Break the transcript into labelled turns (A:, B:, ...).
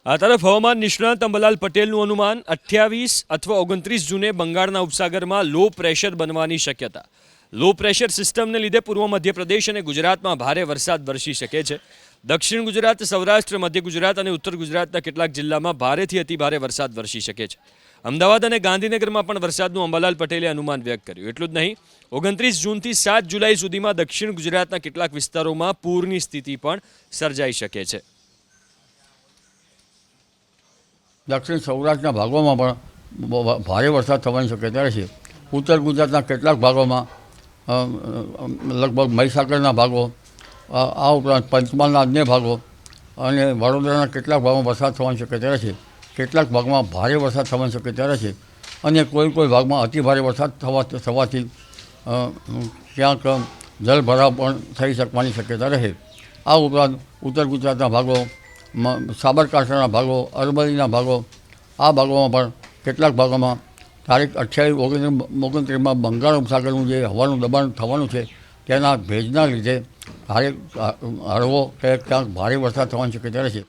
A: આ તરફ હવામાન નિષ્ણાત અંબાલાલ પટેલનું અનુમાન 28 અથવા 29 જૂને બંગાળના ઉપસાગરમાં લો પ્રેશર બનવાની શક્યતા. લો પ્રેશર સિસ્ટમને લીધે પૂર્વ મધ્યપ્રદેશ અને ગુજરાતમાં ભારે વરસાદ વરસી શકે છે. દક્ષિણ ગુજરાત, સૌરાષ્ટ્ર, મધ્ય ગુજરાત અને ઉત્તર ગુજરાતના કેટલાક જિલ્લામાં ભારેથી અતિભારે વરસાદ વરસી શકે છે. અમદાવાદ અને ગાંધીનગરમાં પણ વરસાદનું અંબાલાલ પટેલે અનુમાન વ્યક્ત કર્યું. એટલું જ નહીં, 29 જૂનથી 7 જુલાઈ સુધીમાં દક્ષિણ ગુજરાતના કેટલાક વિસ્તારોમાં પૂરની સ્થિતિ પણ સર્જાઈ શકે છે.
B: દક્ષિણ સૌરાષ્ટ્રના ભાગોમાં પણ ભારે વરસાદ થવાની શક્યતા છે. ઉત્તર ગુજરાતના કેટલાક ભાગોમાં લગભગ મહીસાગરના ભાગો, આ ઉપરાંત પંચમહાલના અન્ય ભાગો અને વડોદરાના કેટલાક ભાગમાં વરસાદ થવાની શક્યતા છે. કેટલાક ભાગમાં ભારે વરસાદ થવાની શક્યતા છે અને કોઈ ભાગમાં અતિભારે વરસાદ થવાથી ક્યાંક જળભરાવ પણ થઈ શકવાની શક્યતા રહે. આ ઉપરાંત ઉત્તર ગુજરાતના ભાગો, સાબરકાંઠાના ભાગો, અરવલ્લીના ભાગો, આ ભાગોમાં પણ કેટલાક ભાગોમાં તારીખ 28-29માં બંગાળ ઉપસાગરનું જે હવાનું દબાણ થવાનું છે તેના ભેજના લીધે હળવો કે ક્યાંક ભારે વરસાદ થવાની શક્યતા રહેશે.